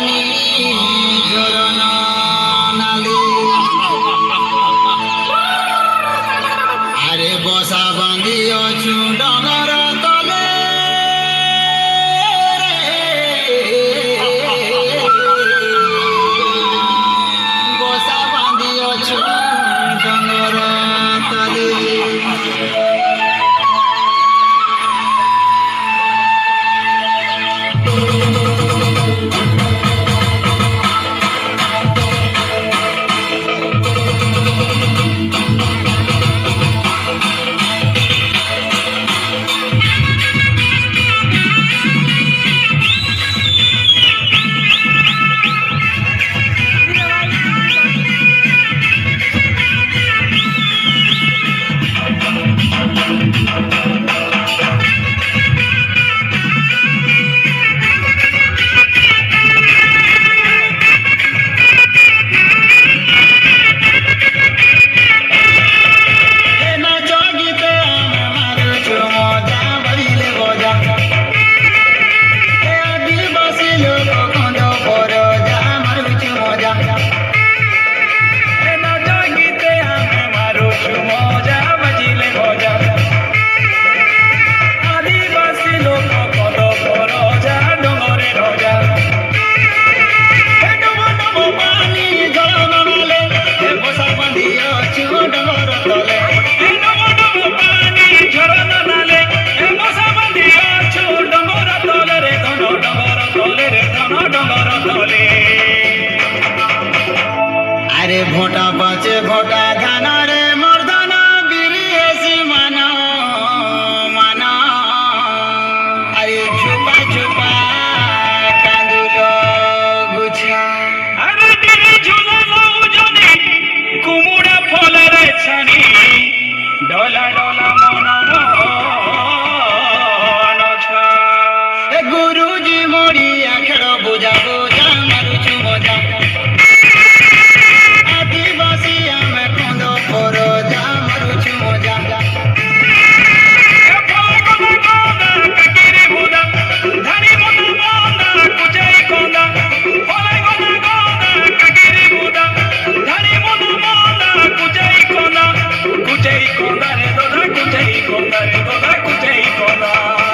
ପାଣି ଝରଣା ନାଲି ଆରେ ବସା ବାନ୍ଧି ଅଛୁ ଡଙ୍ଗର ତଲେ ବସା ବାନ୍ଧି ଅଛୁ ଡଙ୍ଗର ତଲେ আরে ভোটা বাঁচে ভোটা ধানা রে মর্দানা বিরিয়েছি মানা মানা আরে ঝুপা ঝুপা কাঁদুল গুছা আরে দিনে ঝুলালো জনি কুমুড়া ফলের ছানি ডলা ডলা মনছা এ গুরুজি মরিয়া খেড় বুঝা বুঝা মারুছু মজা আদিবাসী আমি খন্দ পর যা মারুছু মজা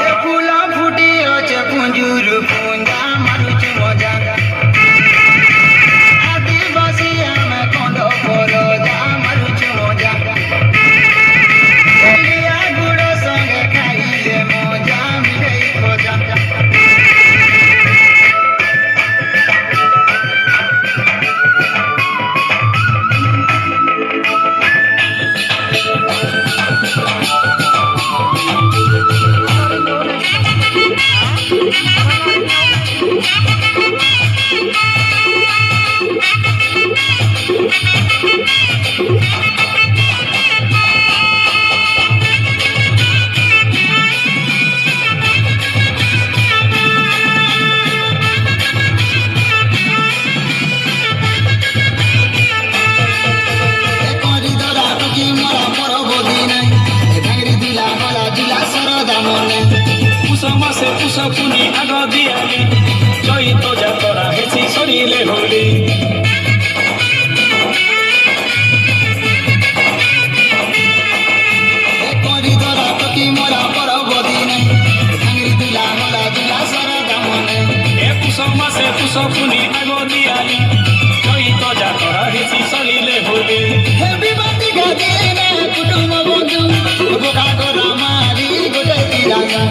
এ ফুলা ফুটি আছে পুঞ্জুর পুঞ্জা মারুছু মজা আদিবাসী আমি খন্দ পর যা মারুছু মজা এলিয়া গুড় সঙ্গে খাইলে মজা মিলেই খোঁজা মাসে পুষা পুনি আগ দিয়ালি চৈত যাতরা হেসি সরিলে হোলি মাসে পুষা পুনি আগ দিয়ালি চৈত যাতরা হেসি সরিলে হোলি কুটুম্ব বন্ধু বোকা করা মারি গোটে তিরাঙ্গা